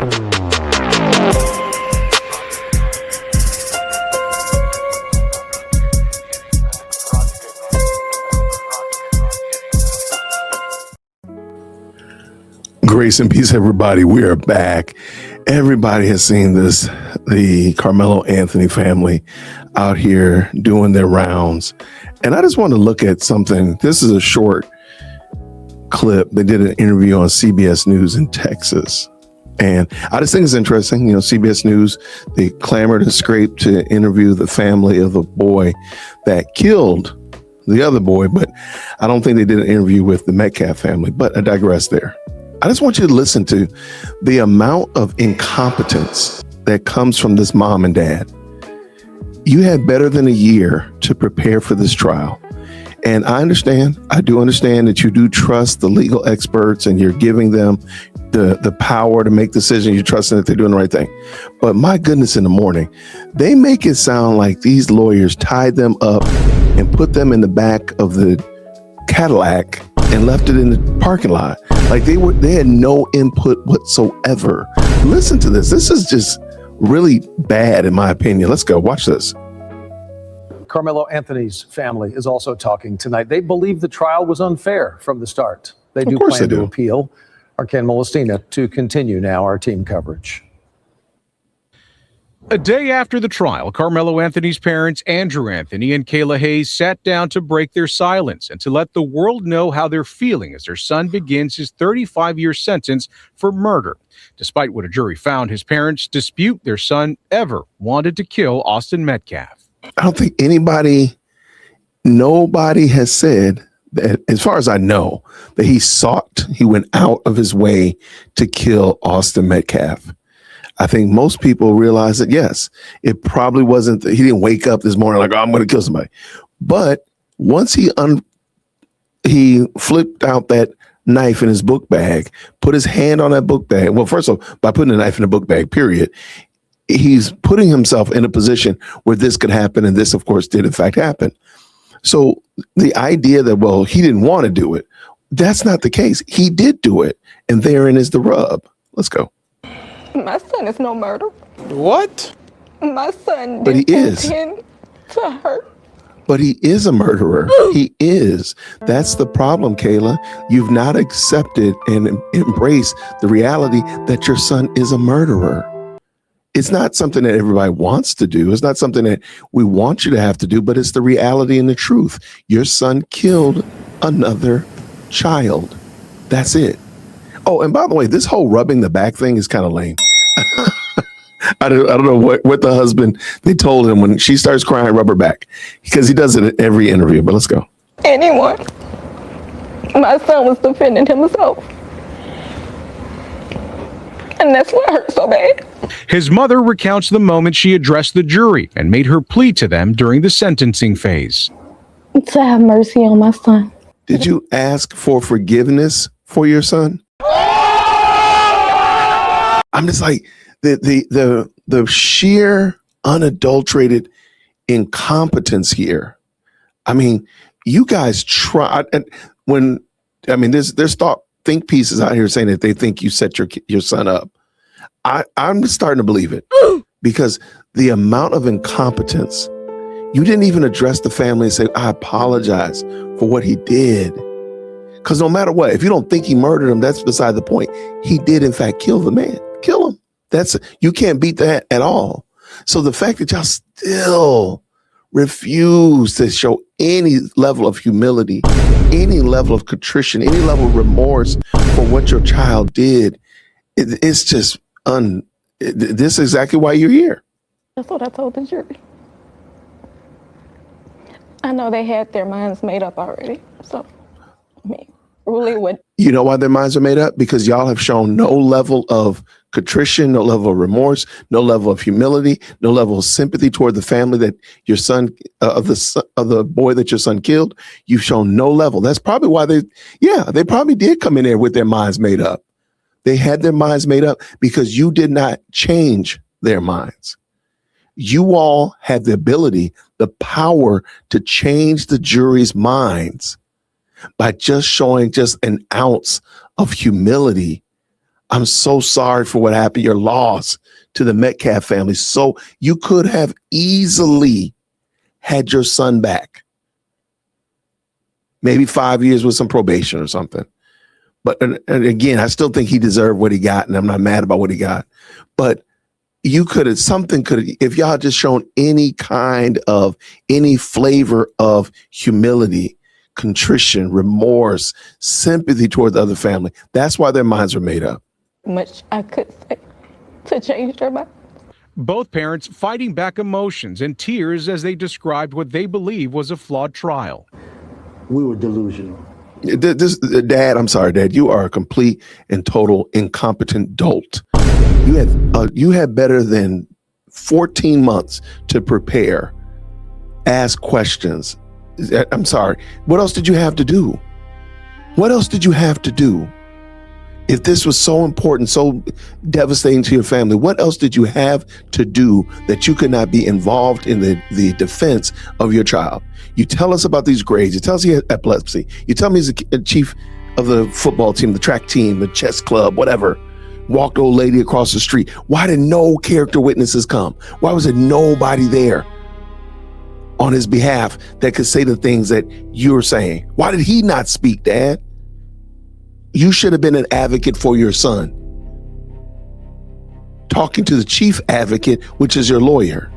Grace and peace, everybody. We are back. Everybody has seen this, the Karmelo Anthony family out here doing their rounds. And I just want to look at something. This is a short clip. They did an interview on CBS News in Texas. And I just think it's interesting. You know, CBS News, they clamored and scraped to interview the family of the boy that killed the other boy. But I don't think they did an interview with the Metcalf family. But I digress there. I just want you to listen to the amount of incompetence that comes from this mom and dad. You had better than a year to prepare for this trial. And I do understand that you do trust the legal experts and you're giving them the power to make decisions. You're trusting that they're doing the right thing. But my goodness, in the morning, they make it sound like these lawyers tied them up and put them in the back of the Cadillac and left it in the parking lot. Like they had no input whatsoever. Listen to this. This is just really bad, in my opinion. Let's go. Watch this. Karmelo Anthony's family is also talking tonight. They believe the trial was unfair from the start. They do plan to appeal. Our Ken Molestina to continue now our team coverage. A day after the trial, Karmelo Anthony's parents, Andrew Anthony and Kayla Hayes, sat down to break their silence and to let the world know how they're feeling as their son begins his 35-year sentence for murder. Despite what a jury found, his parents dispute their son ever wanted to kill Austin Metcalf. I don't think nobody has said that, as far as I know, that he went out of his way to kill Austin Metcalf. I think most people realize that, yes, it probably wasn't, he didn't wake up this morning like, oh, I'm going to kill somebody. But once he flipped out that knife in his book bag, put his hand on that book bag. Well, first of all, by putting a knife in the book bag, period, he's putting himself in a position where this could happen. And this, of course, did in fact happen. So the idea that, well, he didn't want to do it, that's not the case. He did do it. And therein is the rub. Let's go. My son is no murder. What? My son but he didn't is. intend to hurt. But he is a murderer. He is. That's the problem, Kayla. You've not accepted and embraced the reality that your son is a murderer. It's not something that everybody wants to do. It's not something that we want you to have to do, but it's the reality and the truth. Your son killed another child. That's it. Oh, and by the way, this whole rubbing the back thing is kind of lame. I don't know what the husband, they told him when she starts crying, rub her back, because he does it at every interview. But let's go. Anyone. My son was defending himself. And that's what hurt so bad. His mother recounts the moment she addressed the jury and made her plea to them during the sentencing phase. To have mercy on my son. Did you ask for forgiveness for your son? I'm just like, the sheer unadulterated incompetence here. I mean, you guys try, and there's think pieces out here saying that they think you set your son up. I'm starting to believe it because the amount of incompetence, you didn't even address the family and say, I apologize for what he did. Because no matter what, if you don't think he murdered him, that's beside the point. He did, in fact, kill the man. Kill him. You can't beat that at all. So the fact that y'all still refuse to show any level of humility, any level of contrition, any level of remorse for what your child did, it's just this is exactly why you're here. That's what I told the jury. I know they had their minds made up already. So, I mean, really what? You know why their minds are made up? Because y'all have shown no level of contrition, no level of remorse, no level of humility, no level of sympathy toward the family that your son, of the boy that your son killed. You've shown no level. That's probably why they probably did come in there with their minds made up. They had their minds made up because you did not change their minds. You all had the ability, the power to change the jury's minds by just showing just an ounce of humility. I'm so sorry for what happened. Your loss to the Metcalf family. So you could have easily had your son back. Maybe 5 years with some probation or something. But and again, I still think he deserved what he got, and I'm not mad about what he got. But you could have, if y'all had just shown any flavor of humility, contrition, remorse, sympathy toward the other family. That's why their minds were made up. Much I could say to change their mind. Both parents fighting back emotions and tears as they described what they believe was a flawed trial. We were delusional. Dad, I'm sorry, Dad. You are a complete and total incompetent dolt. You had better than 14 months to prepare, ask questions. I'm sorry. What else did you have to do? What else did you have to do? If this was so important, so devastating to your family, what else did you have to do that you could not be involved in the defense of your child? You tell us about these grades. You tell us he has epilepsy. You tell me he's a chief of the football team, the track team, the chess club, whatever. Walked old lady across the street. Why did no character witnesses come? Why was there nobody there on his behalf that could say the things that you're saying? Why did he not speak, Dad? You should have been an advocate for your son. Talking to the chief advocate, which is your lawyer.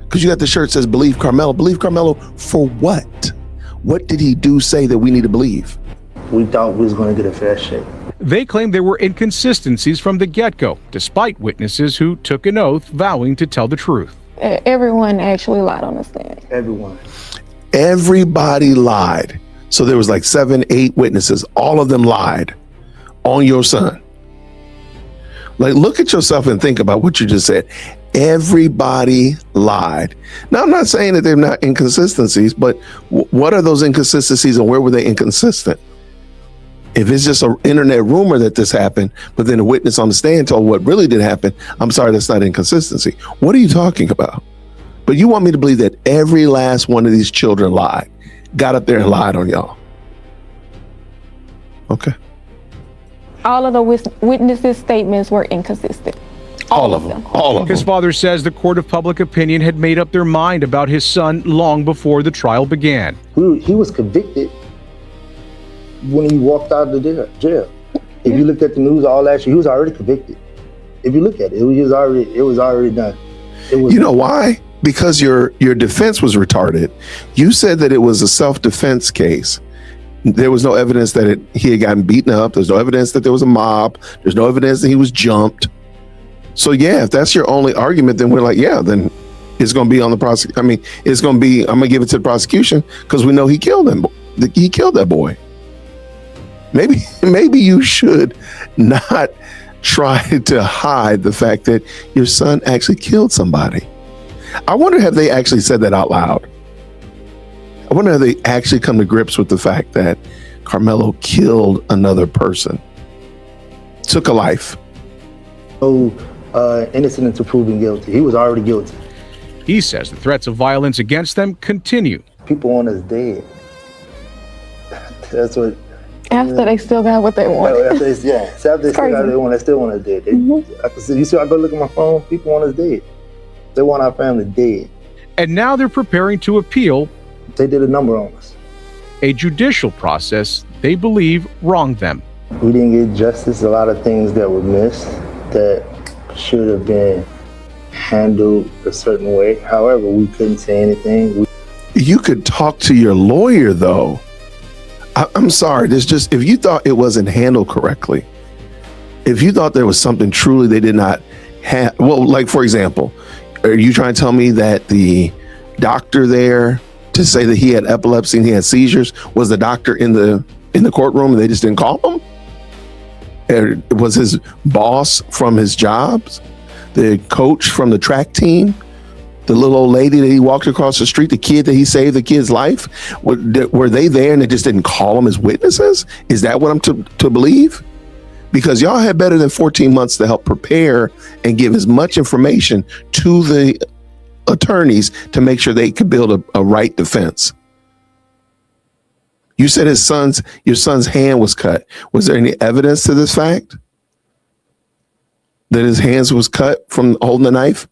Because you got the shirt that says, believe Karmelo. Believe Karmelo for what? What did he do, say that we need to believe? We thought we was going to get a fair shake. They claimed there were inconsistencies from the get-go, despite witnesses who took an oath vowing to tell the truth. Everyone actually lied on the stand. Everyone. Everybody lied. So there was like 7, 8 witnesses. All of them lied on your son. Like, look at yourself and think about what you just said. Everybody lied. Now, I'm not saying that they're not inconsistencies, but what are those inconsistencies and where were they inconsistent? If it's just an internet rumor that this happened, but then a witness on the stand told what really did happen, I'm sorry, that's not inconsistency. What are you talking about? But you want me to believe that every last one of these children lied, got up there and lied on y'all. Okay. All of the witnesses' statements were inconsistent. All of them. All of them. His father says the court of public opinion had made up their mind about his son long before the trial began. He was convicted when he walked out of the jail. If you look at the news all last year, he was already convicted. If you look at it, it was already done. You know why? Because your defense was retarded. You said that it was a self-defense case. There was no evidence that he had gotten beaten up. There's no evidence that there was a mob. There's no evidence that he was jumped. So yeah, if that's your only argument, then we're like, yeah, then it's going to be on the prosecution. I mean, it's going to be, I'm going to give it to the prosecution because we know he killed him. He killed that boy. Maybe you should not try to hide the fact that your son actually killed somebody. I wonder have they actually said that out loud. I wonder if they actually come to grips with the fact that Karmelo killed another person, took a life. Innocent until proven guilty. He was already guilty. He says the threats of violence against them continue. People want us dead. That's what. After they still got what they wanted. After they still got what they want, they still want us dead. I can see. You see, I go look at my phone. People want us dead. They want our family dead. And now they're preparing to appeal. They did a number on us. A judicial process they believe wronged them. We didn't get justice. A lot of things that were missed that should have been handled a certain way. However, we couldn't say anything. You could talk to your lawyer, though. I'm sorry. There's just, if you thought it wasn't handled correctly, if you thought there was something truly they did not have, well, like, for example, are you trying to tell me that the doctor there to say that he had epilepsy and he had seizures was the doctor in the courtroom and they just didn't call him? Or was his boss from his jobs, the coach from the track team, the little old lady that he walked across the street, the kid that he saved the kid's life? Were they there and they just didn't call them as witnesses? Is that what I'm to believe? Because y'all had better than 14 months to help prepare and give as much information to the attorneys to make sure they could build a right defense. You said your son's hand was cut. Was there any evidence to this fact? that his hands was cut from holding the knife?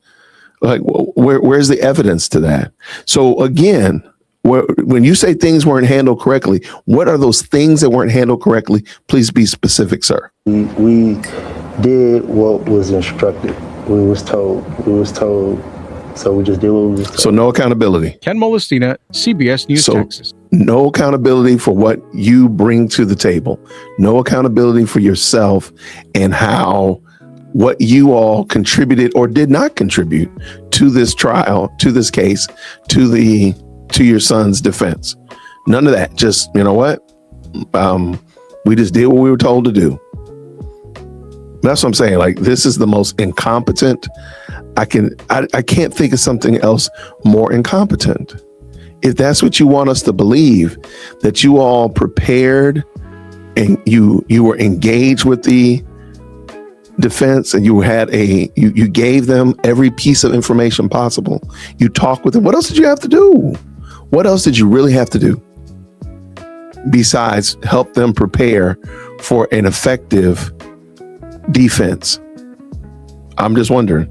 Like, where's the evidence to that? So again, when you say things weren't handled correctly, what are those things that weren't handled correctly? Please be specific, sir. We did what was instructed. We was told. So we just did what we was told. So no accountability. Ken Molestina, CBS News, Texas. No accountability for what you bring to the table. No accountability for yourself and what you all contributed or did not contribute to this trial, to this case, to your son's defense. None of that. Just, you know what? We just did what we were told to do. That's what I'm saying. Like, this is the most incompetent. I can't think of something else more incompetent. If that's what you want us to believe, that you all prepared and you were engaged with the defense and you gave them every piece of information possible. You talked with them. What else did you have to do? What else did you really have to do besides help them prepare for an effective defense? I'm just wondering.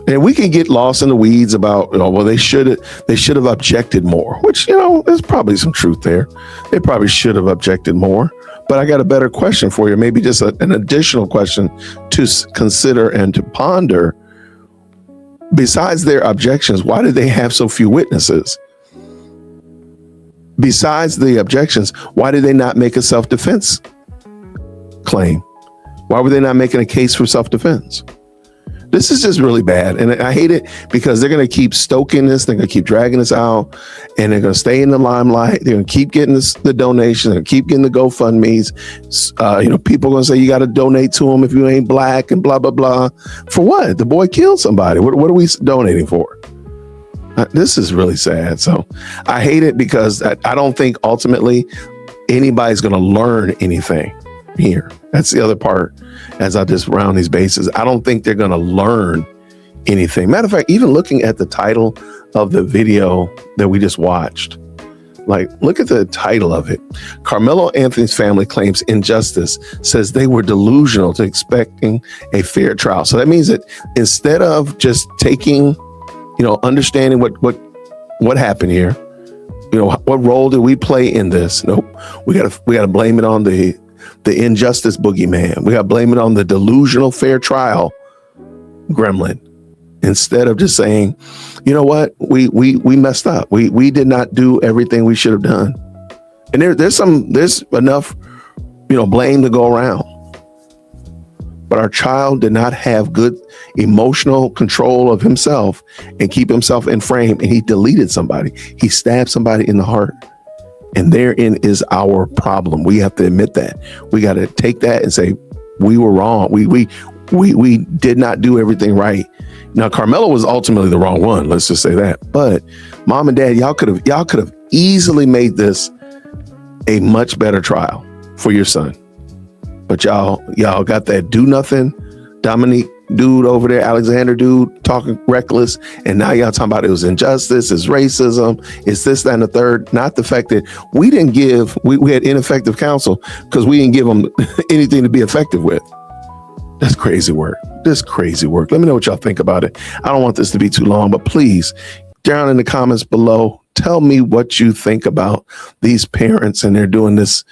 And we can get lost in the weeds about, well, they should have objected more, which, there's probably some truth there. They probably should have objected more. But I got a better question for you, maybe just an additional question to consider and to ponder. Besides their objections, why did they have so few witnesses? Besides the objections, why did they not make a self-defense claim? Why were they not making a case for self-defense? This is just really bad. And I hate it because they're going to keep stoking this. They're going to keep dragging this out and they're going to stay in the limelight. They're going to keep getting the donations. They're going to keep getting the GoFundMes. People are going to say you got to donate to them if you ain't black and blah, blah, blah. For what? The boy killed somebody. What are we donating for? This is really sad. So I hate it because I don't think ultimately anybody's going to learn anything here. That's the other part as I just round these bases. I don't think they're going to learn anything. Matter of fact, even looking at the title of the video that we just watched, like, look at the title of it. Karmelo Anthony's family claims injustice, says they were delusional to expecting a fair trial. So that means that instead of just taking, understanding what happened here, what role did we play in this? Nope. We got to blame it on the injustice boogeyman. We got to blame it on the delusional fair trial gremlin, instead of just saying, you know what, we messed up. We did not do everything we should have done. And there's enough, blame to go around. But our child did not have good emotional control of himself and keep himself in frame. And he deleted somebody. He stabbed somebody in the heart. And therein is our problem. We have to admit that. We got to take that and say, we were wrong. We did not do everything right. Now, Karmelo was ultimately the wrong one. Let's just say that. But mom and dad, y'all could have easily made this a much better trial for your son. But y'all got that do nothing Dominique dude over there, Alexander dude, talking reckless. And now y'all talking about it was injustice, it's racism, it's this, that, and the third. Not the fact that we had ineffective counsel because we didn't give them anything to be effective with. That's crazy work. Let me know what y'all think about it. I don't want this to be too long, but please, down in the comments below, tell me what you think about these parents and they're doing this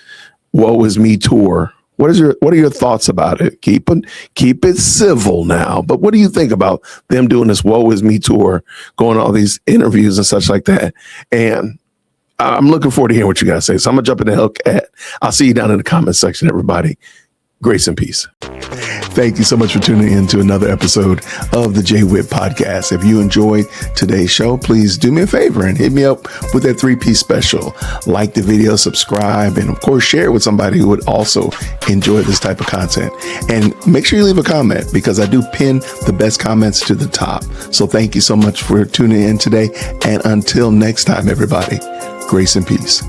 Woe Is Me tour. What are your thoughts about it? Keep it civil now. But what do you think about them doing this Woe Is Me tour, going to all these interviews and such like that? And I'm looking forward to hearing what you guys say. So I'm gonna jump in the hook. I'll see you down in the comment section, everybody. Grace and peace. Thank you so much for tuning in to another episode of the JWhit Podcast. If you enjoyed today's show, please do me a favor and hit me up with that 3-piece special. Like the video, subscribe, and of course, share it with somebody who would also enjoy this type of content. And make sure you leave a comment because I do pin the best comments to the top. So thank you so much for tuning in today. And until next time, everybody, grace and peace.